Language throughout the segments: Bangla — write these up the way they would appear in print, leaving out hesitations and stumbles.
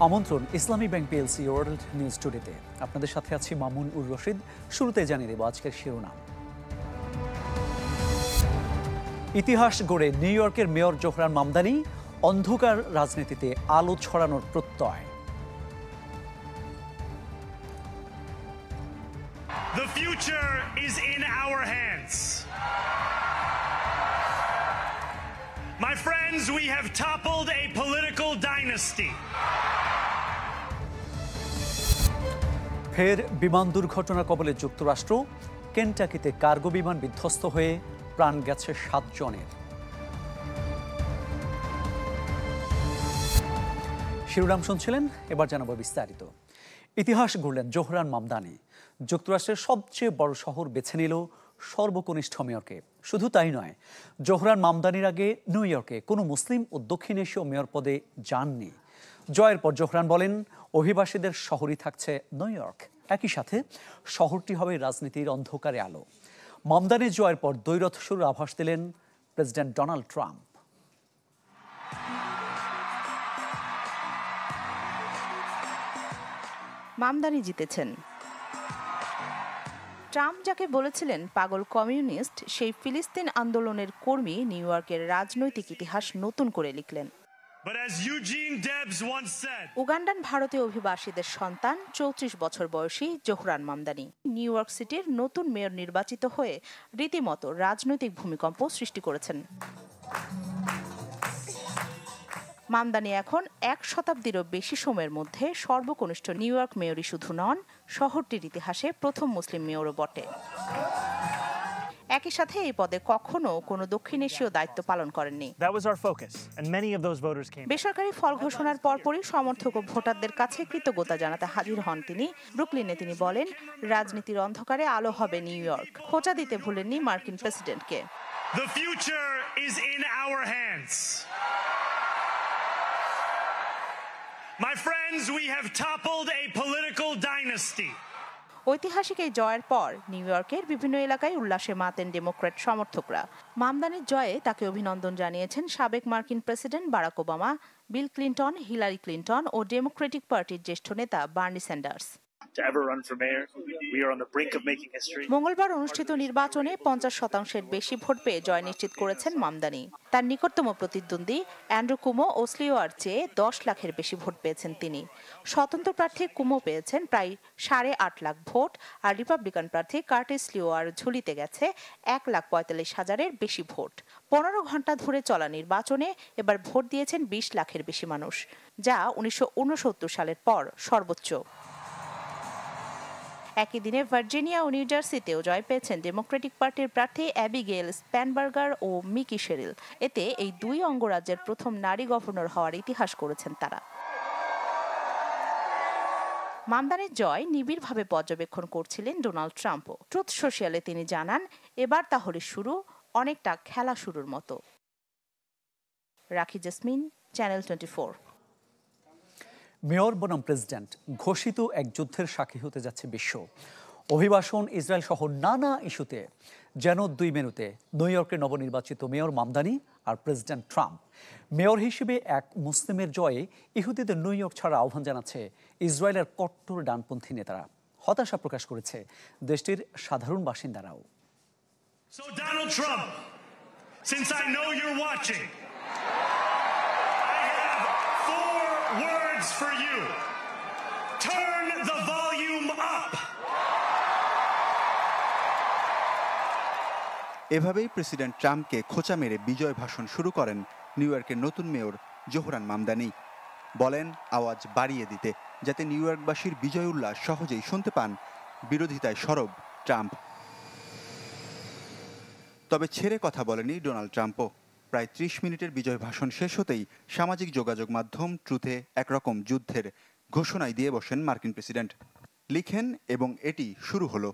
আমন্ত্রণ ইসলামী ব্যাংক পিএলসি ওয়ার্ল্ড নিউজ টুডেতে। আপনাদের সাথে আছি মামুন উর রশিদ। শুরুতে জানিয়ে দেব আজকের শিরোনাম। ইতিহাস গড়ে নিউ ইয়র্কের মেয়র জোহরান মামদানি, অন্ধকার রাজনীতিতে আলো ছড়ানোর প্রত্যয়। The future is in our hands. My friends, we have toppled a political dynasty. ফের বিমান দুর্ঘটনার কবলে যুক্তরাষ্ট্র। কেন্টাকিতে কার্গো বিমান বিধ্বস্ত হয়ে প্রাণ গেছে 7 জনের। শিরোনাম শুনছিলেন, এবার জানাবো বিস্তারিত। ইতিহাস গড়লেন জোহরান মামদানি। যুক্তরাষ্ট্রের সবচেয়ে বড় শহর বেছে নিল সর্বকনিষ্ঠ মেয়রকে। শুধু তাই নয়, জোহরান মামদানির আগে নিউ ইয়র্কে কোনো মুসলিম ও দক্ষিণ এশীয় মেয়র পদে যাননি। জয়ের পর জোহরান বলেন, অভিবাসীদের শহরই থাকছে নিউ ইয়র্ক। একই সাথে শহরটি হবে রাজনীতির অন্ধকারে আলো। মামদানির জয়ের পর দ্বৈরথ শুরুর আভাস দিলেন প্রেসিডেন্ট ডোনাল্ড ট্রাম্প। মামদানি জিতেছেন। ট্রাম্প যাকে বলেছিলেন পাগল কমিউনিস্ট, সেই ফিলিস্তিন আন্দোলনের কর্মী নিউ ইয়র্কের রাজনৈতিক ইতিহাস নতুন করে লিখলেন। উগান্ডান ভারতীয় অভিবাসীদের সন্তান 34 বছর বয়সী জোহরান মামদানি নিউ ইয়র্ক সিটির নতুন মেয়র নির্বাচিত হয়ে রীতিমতো রাজনৈতিক ভূমিকম্প সৃষ্টি করেছেন। মামদানি এখন 1 শতাব্দীরও বেশি সময়ের মধ্যে সর্বকনিষ্ঠ নিউ ইয়র্ক মেয়রই শুধু নন, শহরটির ইতিহাসে প্রথম মুসলিম মেয়রও বটে। একই সাথে এই পদে কখনো কোনো দক্ষিণ এশীয় দায়িত্ব পালন করেননি। বেসরকারি ফল ঘোষণার পরপরই সমর্থক ও ভোটারদের কাছে কৃতজ্ঞতা জানাতে হাজির হন তিনি। ব্রুকলিনে তিনি বলেন, রাজনীতির অন্ধকারে আলো হবে নিউ ইয়র্ক। খোঁচা দিতে ভুলেননি মার্কিন প্রেসিডেন্টকে। The future is in our hands. My friends, we have toppled a political dynasty. ঐতিহাসিক এই জয়ের পর নিউ ইয়র্কের বিভিন্ন এলাকায় উল্লাসে মাতেন ডেমোক্র্যাট সমর্থকরা। মামদানির জয়ে তাকে অভিনন্দন জানিয়েছেন সাবেক মার্কিন president Barack Obama, Bill Clinton, Hillary Clinton ও ডেমোক্রেটিক পার্টির জ্যেষ্ঠ নেতা বার্নি স্যান্ডার্স। মঙ্গলবার অনুষ্ঠিত নির্বাচনে 50% বেশি ভোট পেয়ে জয় নিশ্চিত করেছেন মামদানি। তার নিকটতম প্রতিদ্বন্দ্বী অ্যান্ড্রু কুমো ও স্লিওয়ার চেয়ে 10 লাখের বেশি ভোট পেয়েছেন তিনি। স্বতন্ত্র প্রার্থী কুমো পেয়েছেন প্রায় 8.5 লাখ ভোট, আর রিপাবলিকান প্রার্থী কার্টিস স্লিওয়ার ঝুলিতে গেছে 1,45,000-এর বেশি ভোট। 15 ঘন্টা ধরে চলা নির্বাচনে এবার ভোট দিয়েছেন 20 লাখের বেশি মানুষ, যা 1969 সালের পর সর্বোচ্চ। একই দিনে ভার্জিনিয়া ও নিউ জার্সিতেও জয় পেয়েছেন ডেমোক্রেটিক পার্টির প্রার্থী অ্যাবিগেল স্প্যানবার্গার ও মিকি শেরিল। এতে এই 2 অঙ্গরাজ্যের প্রথম নারী গভর্নর হওয়ার ইতিহাস করেছেন তারা। মামদানির জয় নিবিড়ভাবে পর্যবেক্ষণ করছিলেন ডোনাল্ড ট্রাম্পও। ট্রুথ সোশ্যালে তিনি জানান, এবার তাহলে শুরু অনেকটা খেলা শুরুর মতো। রাখি জেসমিন, চ্যানেল 24। মেয়র বনাম প্রেসিডেন্ট, ঘোষিত এক যুদ্ধের সাক্ষী হতে যাচ্ছে বিশ্ব। অভিবাসন, ইসরায়েল সহ নানা ইস্যুতে যেন 2 মেনুতে নিউ ইয়র্কের নবনির্বাচিত মেয়র মামদানি আর প্রেসিডেন্ট ট্রাম্প। মেয়র হিসেবে এক মুসলিমের জয়ে ইহুদিদের নিউ ইয়র্ক ছাড়া আহ্বান জানাচ্ছে ইসরায়েলের কট্টর ডানপন্থী নেতারা। হতাশা প্রকাশ করেছে দেশটির সাধারণ বাসিন্দারাও। So Donald Trump, since I know you're watching, words for you. Turn the volume up. এভাবেই প্রেসিডেন্ট ট্রাম্পকে খোঁচা মেরে বিজয় ভাষণ শুরু করেন নিউ ইয়র্কের নতুন মেয়র জোহরান মামদানি। বলেন আওয়াজ বাড়িয়ে দিতে, যাতে নিউ ইয়র্কবাসীর বিজয় উল্লাস সহজেই শুনতে পান। বিরোধিতায় সরব ট্রাম্প। তবে ছেড়ে কথা বলেনি ডোনাল্ড ট্রাম্পও। প্রায় 30 মিনিটের বিজয় ভাষণ শেষ হতেই সামাজিক যোগাযোগ মাধ্যম ট্রুথে একরকম যুদ্ধের ঘোষণায় দিয়ে বসেন মার্কিন প্রেসিডেন্ট। লিখেন এবং এটি শুরু হলো।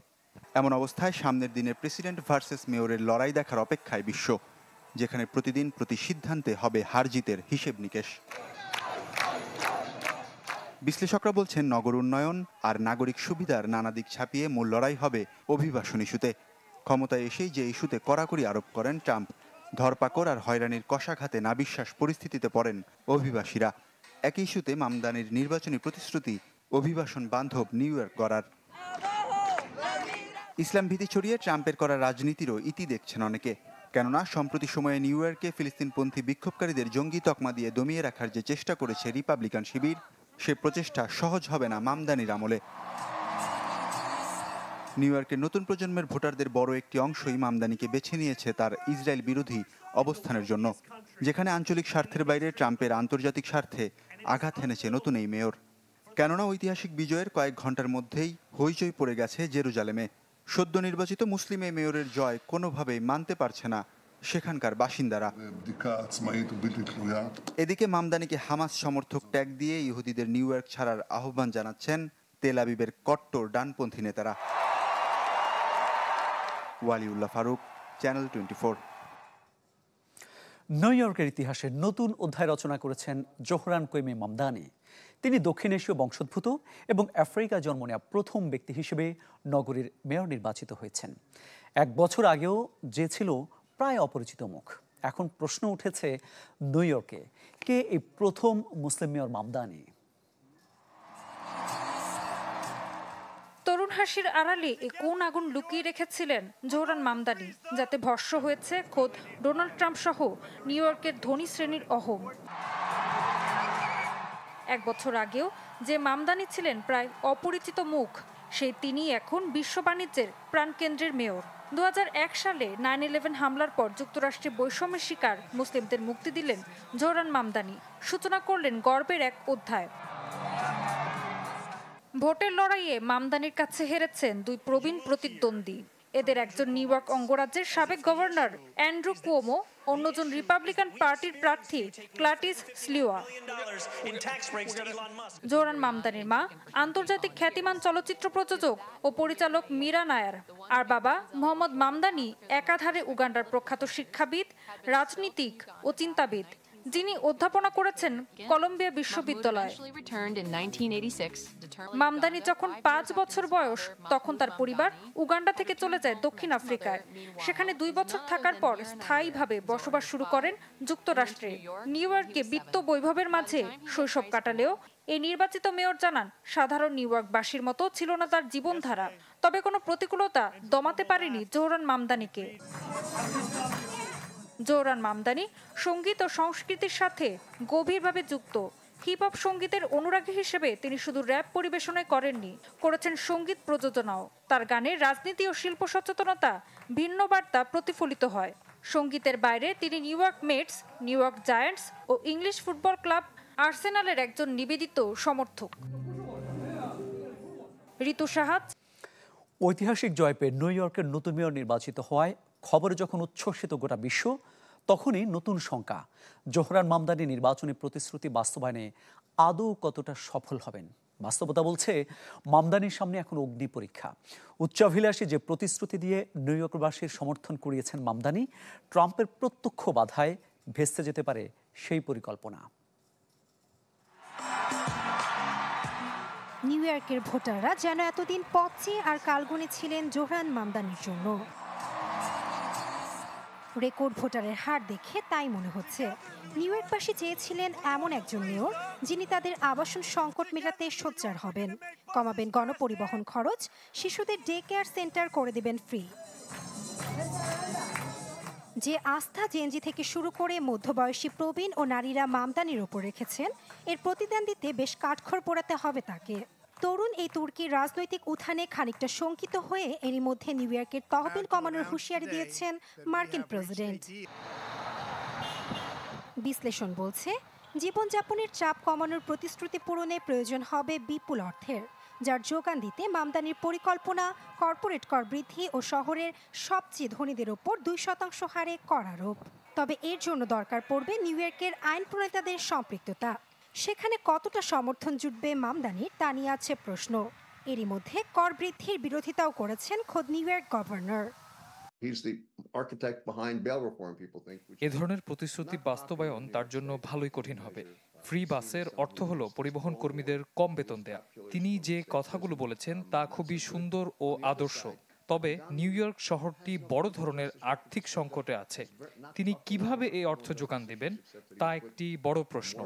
এমন অবস্থায় সামনের দিনে প্রেসিডেন্ট ভার্সেস মেয়রের লড়াই দেখার অপেক্ষায় বিশ্ব, যেখানে প্রতিদিন প্রতি সিদ্ধান্তে হবে হার জিতের হিসেব নিকেশ। বিশ্লেষকরা বলছেন, নগর উন্নয়ন আর নাগরিক সুবিধার নানা দিক ছাপিয়ে মূল লড়াই হবে অভিবাসন ইস্যুতে। ক্ষমতায় এসেই যে ইস্যুতে কড়াকড়ি আরোপ করেন ট্রাম্প, ধরপাকড় আর হয়রানির কষাঘাতে নাবিশ্বাস পরিস্থিতিতে পড়েন অভিবাসীরা। একই ইস্যুতে মামদানির নির্বাচনী প্রতিশ্রুতি অভিবাসন বান্ধব নিউ ইয়র্ক গড়ার। ইসলাম ভীতি ছড়িয়ে ট্রাম্পের করা রাজনীতিরও ইতি দেখছেন অনেকে। কেননা সম্প্রতি সময়ে নিউ ইয়র্কে ফিলিস্তিনপন্থী বিক্ষোভকারীদের জঙ্গি তকমা দিয়ে দমিয়ে রাখার যে চেষ্টা করেছে রিপাবলিকান শিবির, সে প্রচেষ্টা সহজ হবে না মামদানির আমলে। নিউ ইয়র্কের নতুন প্রজন্মের ভোটারদের বড় একটি অংশই মামদানিকে বেছে নিয়েছে তার ইসরায়েল বিরোধী অবস্থানের জন্য, যেখানে আঞ্চলিক স্বার্থের বাইরে ট্রাম্পের আন্তর্জাতিক স্বার্থে আঘাত হেনেছে নতুন এই মেয়র। কেননা ঐতিহাসিক বিজয়ের কয়েক ঘন্টার মধ্যেই হইচই পড়ে গেছে জেরুজালেমে। সদ্য নির্বাচিত মুসলিম এই মেয়রের জয় কোনোভাবেই মানতে পারছে না সেখানকার বাসিন্দারা। এদিকে মামদানিকে হামাস সমর্থক ট্যাগ দিয়ে ইহুদিদের নিউ ইয়র্ক ছাড়ার আহ্বান জানাচ্ছেন তেল আবিবের কট্টর ডানপন্থী নেতারা। ওয়ালিউল্লাহ ফারুক, চ্যানেল 24। নিউ ইয়র্কের ইতিহাসে নতুন অধ্যায় রচনা করেছেন জোহরান কোয়েমি মামদানি। তিনি দক্ষিণ এশীয় বংশোদ্ভূত এবং আফ্রিকা জন্ম নেওয়া প্রথম ব্যক্তি হিসেবে নগরীর মেয়র নির্বাচিত হয়েছেন। 1 বছর আগেও যে ছিল প্রায় অপরিচিত মুখ। এখন প্রশ্ন উঠেছে নিউ ইয়র্কে কে এই প্রথম মুসলিম মেয়র মামদানি? তরুণ হাসির আড়ালে এ কোন আগুন লুকিয়ে রেখেছিলেন জোহরান মামদানি, যাতে ভস্ম হয়েছে খোদ ডোনাল্ড ট্রাম্প সহ নিউ ইয়র্কের ধনী শ্রেণীর অহং। 1 বছর আগেও যে মামদানি ছিলেন প্রায় অপরিচিত মুখ, সেই তিনি এখন বিশ্ব বাণিজ্যের প্রাণকেন্দ্রের মেয়র। 2001 সালে 9/11 হামলার পর যুক্তরাষ্ট্রে বৈষম্যের শিকার মুসলিমদের মুক্তি দিলেন জোহরান মামদানি, সূচনা করলেন গর্বের এক অধ্যায়। ভোটের লড়াইয়ে মামদানির কাছে হেরেছেন 2 প্রবীণ প্রতিদ্বন্দ্বী। এদের একজন নিউ ইয়র্ক অঙ্গরাজ্যের সাবেক গভর্নর অ্যান্ড্রু কুয়োমো, অন্যজন রিপাবলিকান পার্টির প্রার্থী গ্ল্যাডিস স্লিওয়া। জোহরান মামদানির মা আন্তর্জাতিক খ্যাতিমান চলচ্চিত্র প্রযোজক ও পরিচালক মীরা নায়ার, আর বাবা মোহাম্মদ মামদানি একাধারে উগান্ডার প্রখ্যাত শিক্ষাবিদ, রাজনীতিক ও চিন্তাবিদ, যিনি অধ্যাপনা করেছেন কলম্বিয়া বিশ্ববিদ্যালয়ে। মামদানি যখন 5 বছর বয়স, তখন তার পরিবার উগান্ডা থেকে চলে যায় দক্ষিণ আফ্রিকায়। সেখানে 2 বছর থাকার পর স্থায়ীভাবে বসবাস শুরু করেন যুক্তরাষ্ট্রে। নিউ ইয়র্কে বিত্ত বৈভবের মাঝে শৈশব কাটালেও এই নির্বাচিত মেয়র জানান, সাধারণ নিউ ইয়র্কবাসীর মতো ছিল না তার জীবনধারা। তবে কোনো প্রতিকূলতা দমাতে পারেনি জোহরান মামদানিকে। জোহরান মামদানি সঙ্গীত ও সংস্কৃতির সাথে গভীরভাবে যুক্ত। হিপ হপ সঙ্গীতের অনুরাগী হিসেবে তিনি শুধু র্যাপ পরিবেশনাই করেননি, করেছেন সঙ্গীত প্রযোজনাও। তার গানে রাজনীতি ও শিল্প সচেতনতা ভিন্ন বার্তা প্রতিফলিত হয়। সঙ্গীতের বাইরে তিনি New York Mets, New York Giants ও ইংলিশ ফুটবল ক্লাব আর্সেনালের একজন নিবেদিত সমর্থক। ঋতু সাহা। ঐতিহাসিক জয় পেয়ে নিউ ইয়র্কের নতুন মেয়র নির্বাচিত হওয়ায় খবরে যখন উচ্ছ্বসিত গোটা বিশ্ব, তখনই নতুন শঙ্কা জোহরান মামদানি নির্বাচনী প্রতিশ্রুতি বাস্তবায়নে আদৌ কতটা সফল হবেন। বাস্তবতা বলছে মামদানির সামনে এখন অগ্নি পরীক্ষা। উচ্চাভিলাষী যে প্রতিশ্রুতি দিয়ে নিউ ইয়র্কবাসীর সমর্থন কুড়িয়েছেন মামদানি, ট্রাম্পের প্রত্যক্ষ বাধায় ভেস্তে যেতে পারে সেই পরিকল্পনা। নিউ ইয়র্কের ভোটাররা যেন এতদিন পথ চেয়ে আর কালগুনে ছিলেন জোহরান মামদানির জন্য। রেকর্ড ভোটারের হার দেখে তাই মনে হচ্ছে নিউ ইয়র্কবাসী চেয়েছিলেন এমন একজন মেয়র যিনি তাদের আবাসন সংকট মেটাতে সোচ্চার হবেন, কমাবেন গণপরিবহন খরচ, শিশুদের ডে কেয়ার সেন্টার করে দেবেন ফ্রি। যে আস্থা জেনজি থেকে শুরু করে মধ্যবয়সী প্রবীণ ও নারীরা মামদানির ওপর রেখেছেন, এর প্রতিদান দিতে বেশ কাঠখড় পোড়াতে হবে তাকে। তরুণ এই তুর্কির রাজনৈতিক উত্থানে খানিকটা শঙ্কিত হয়ে এরই মধ্যে নিউ ইয়র্কের তহবিল কমানোর হুঁশিয়ারি দিয়েছেন মার্কিন প্রেসিডেন্ট। বিশ্লেষণ বলছে, জীবনযাপনের চাপ কমানোর প্রতিশ্রুতি পূরণে প্রয়োজন হবে বিপুল অর্থের, যার যোগান দিতে মামদানির পরিকল্পনা কর্পোরেট কর বৃদ্ধি ও শহরের সবচেয়ে ধনীদের ওপর 2% হারে কর আরোপ। তবে এর জন্য দরকার পড়বে নিউ ইয়র্কের আইন প্রণেতাদের সম্পৃক্ততা। সেখানে কতটা সমর্থন জুটবে মামদানির, তা নিয়ে আছে প্রশ্ন। এরই মধ্যে কর বৃদ্ধির বিরোধিতাও করেছেন খোদ নিউ ইয়র্ক গভর্নর। এ ধরনের প্রতিশ্রুতি বাস্তবায়ন তার জন্য ভালোই কঠিন হবে। ফ্রি বাসের অর্থ হলো পরিবহন কর্মীদের কম বেতন দেয়া। তিনি যে কথাগুলো বলেছেন তা খুবই সুন্দর ও আদর্শ। তবে নিউ ইয়র্ক শহরটি বড় ধরনের আর্থিক সংকটে আছে। তিনি কিভাবে এই অর্থ যোগান দেবেন তা একটি বড় প্রশ্ন।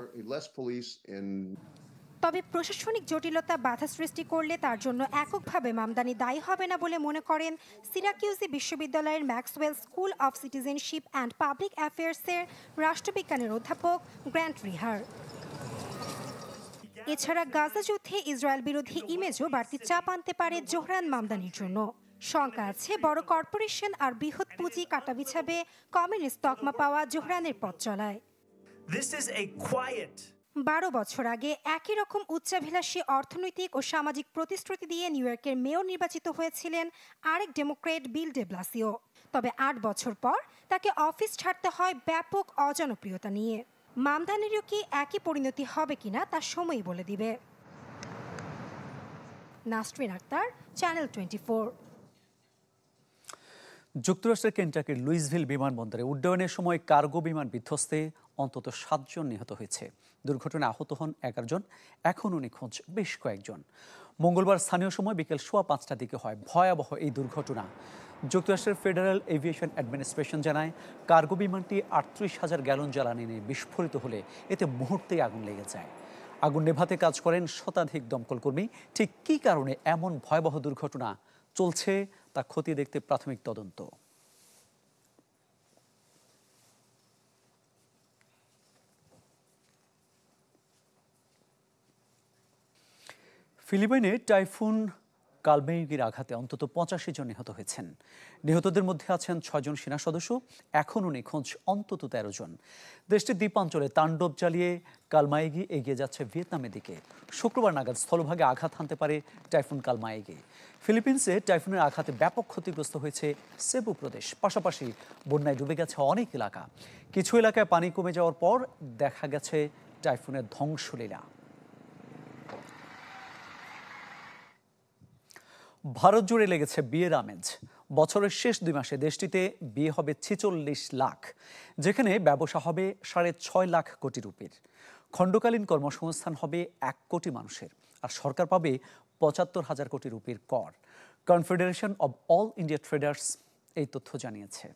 তবে প্রশাসনিক জটিলতা বাধা সৃষ্টি করলে তার জন্য এককভাবে মামদানি দায়ী হবে না বলে মনে করেন সিরাকিউজি বিশ্ববিদ্যালয়ের Maxwell School of Citizenship and Public অ্যাফেয়ার্সের রাষ্ট্রবিজ্ঞানের অধ্যাপক গ্র্যান্ট রিহার। এছাড়া গাজা যুদ্ধে ইসরায়েল বিরোধী ইমেজও বাড়তি চাপ আনতে পারে জোহরান মামদানির জন্য। শঙ্কা আছে বড় কর্পোরেশন আর বৃহৎ পুঁজি কাটা বিছাবে কমিউনিস্ট তকমা পাওয়া জোহরানের পথ চলায়। 12 বছর আগে একই রকম উচ্চাভিলাষী অর্থনৈতিক ও সামাজিক প্রতিশ্রুতি দিয়ে নিউ ইয়র্কের মেয়র নির্বাচিত হয়েছিলেন আরেক ডেমোক্রেট বিল ডে ব্লাসিও। তবে 8 বছর পর তাকে অফিস ছাড়তে হয় ব্যাপক অজনপ্রিয়তা নিয়ে। মামদানিরও কি একই পরিণতি হবে কিনা তা সময়ই বলে দিবে। নাসরিন আক্তার, চ্যানেল 24। যুক্তরাষ্ট্রের কেন্টাকির লুইসভিল বিমানবন্দরে উড্ডয়নের সময় কার্গো বিমান বিধ্বস্তে অন্তত 7 জন নিহত হয়েছে। দুর্ঘটনায় আহত হন 11 জন, এখনও নিখোঁজ বেশ কয়েকজন। মঙ্গলবার স্থানীয় সময় বিকেল 5:15টার দিকে হয় ভয়াবহ এই দুর্ঘটনা। যুক্তরাষ্ট্রের ফেডারেল এভিয়েশন অ্যাডমিনিস্ট্রেশন জানায় কার্গো বিমানটি 38,000 গ্যালন জ্বালানি নিয়ে বিস্ফোরিত হলে এতে মুহূর্তেই আগুন লেগে যায়। আগুন নেভাতে কাজ করেন শতাধিক দমকল কর্মী। ঠিক কী কারণে এমন ভয়াবহ দুর্ঘটনা চলছে তা খতিয়ে দেখতে প্রাথমিক তদন্ত। ফিলিপাইনে টাইফুন কালমেয়ুগির আঘাতে অন্তত 85 জন নিহত হয়েছেন। নিহতদের মধ্যে আছেন 6 জন সেনা সদস্য, এখনও নিখোঁজ অন্তত 13 জন। দেশটির দ্বীপাঞ্চলে তাণ্ডব চালিয়ে কালমায়ুগি এগিয়ে যাচ্ছে ভিয়েতনামের দিকে। শুক্রবার নাগাদ স্থলভাগে আঘাত হানতে পারে টাইফুন কালমায়ুগি। ফিলিপিন্সে টাইফুনের আঘাতে ব্যাপক ক্ষতিগ্রস্ত হয়েছে সেবু প্রদেশ, পাশাপাশি বন্যায় ডুবে গেছে অনেক এলাকা। কিছু এলাকায় পানি কমে যাওয়ার পর দেখা গেছে টাইফুনের ধ্বংসলীলা। ভারত জুড়ে লেগেছে বিয়ের আমেজ। বছরের শেষ 2 মাসে দেশটিতে বিয়ে হবে 46 লাখ, যেখানে ব্যবসা হবে 6.5 লাখ কোটি রুপির। খণ্ডকালীন কর্মসংস্থান হবে 1 কোটি মানুষের, আর সরকার পাবে 75,000 কোটি রুপির কর। Confederation of all India traders এই তথ্য জানিয়েছে।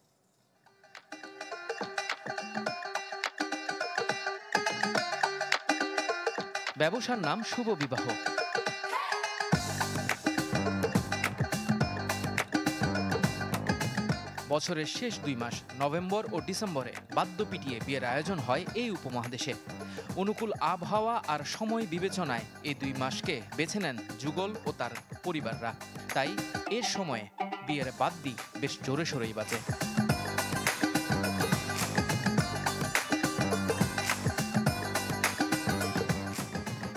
ব্যবসার নাম শুভ বিবাহ। বছরের শেষ 2 মাস নভেম্বর ও ডিসেম্বরে বাদ্য পিটিয়ে বিয়ের আয়োজন হয় এই উপমহাদেশে। অনুকূল আবহাওয়া আর সময় বিবেচনায় এই 2 মাসকে বেছে নেন যুগল ও তার পরিবাররা। তাই এর সময়ে বিয়ের বাদ্যি বেশ জোরে সোরেই বাজে।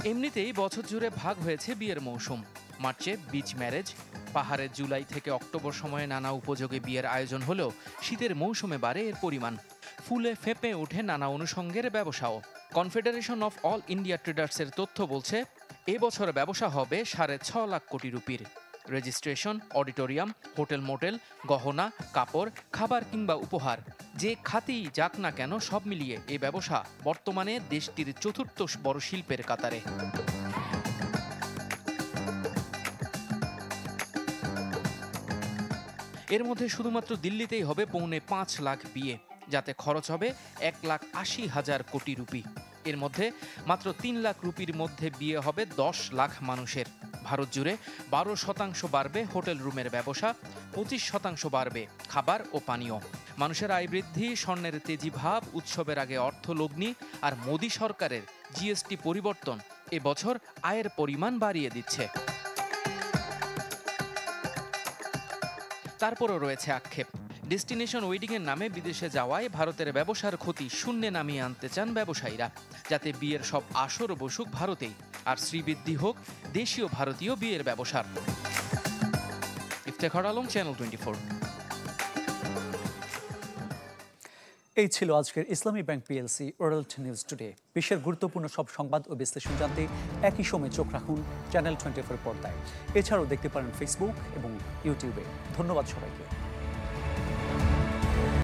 এমনিতেই বছর জুড়ে ভাগ হয়েছে বিয়ের মৌসুম। মার্চে বিচ ম্যারেজ, পাহাড়ে জুলাই থেকে অক্টোবর সময়ে নানা উপযোগে বিয়ের আয়োজন হলেও শীতের মৌসুমে বাড়ে এর পরিমাণ। ফুলে ফেঁপে ওঠে নানা অনুষঙ্গের ব্যবসাও। কনফেডারেশন অফ অল ইন্ডিয়া ট্রেডার্সের তথ্য বলছে এবছর ব্যবসা হবে 6.5 লাখ কোটি রুপির। রেজিস্ট্রেশন, অডিটোরিয়াম, হোটেল মোটেল, গহনা, কাপড়, খাবার কিংবা উপহার, যে খাতেই যাক না কেন সব মিলিয়ে এই ব্যবসা বর্তমানে দেশটির 4র্থ বড় শিল্পের কাতারে। এর মধ্যে শুধুমাত্র দিল্লিতেই হবে 5.25 লাখ বিয়ে, যাতে খরচ হবে 1,80,000 কোটি রুপি। এর মধ্যে মাত্র 3 লাখ রুপির মধ্যে বিয়ে হবে 10 লাখ মানুষের। ভারত জুড়ে 12% বাড়বে হোটেল রুমের ব্যবসা, 25% বাড়বে খাবার ও পানীয়। মানুষের আয় বৃদ্ধি, স্বর্ণের তেজি ভাব, উৎসবের আগে অর্থলগ্নি আর মোদী সরকারের জিএসটি পরিবর্তন এবছর আয়ের পরিমাণ বাড়িয়ে দিচ্ছে। তারপরও রয়েছে আক্ষেপ। ডেস্টিনেশন ওয়েডিংয়ের নামে বিদেশে যাওয়ায় ভারতের ব্যবসার ক্ষতি শূন্যে নামিয়ে আনতে চান ব্যবসায়ীরা, যাতে বিয়ের সব আসর বসুক ভারতেই, আর শ্রীবৃদ্ধি হোক দেশীয় ভারতীয় বিয়ের ব্যবসার। ইফতেখার আলম, চ্যানেল 24। এই ছিল আজকের ইসলামী bank PLC world news today. বিশ্বের গুরুত্বপূর্ণ সব সংবাদ ও বিশ্লেষণ জানতে একই সময় চোখ রাখুন চ্যানেল 24 পর্দায়। এছাড়াও দেখতে পারেন ফেসবুক এবং ইউটিউবে। ধন্যবাদ সবাইকে।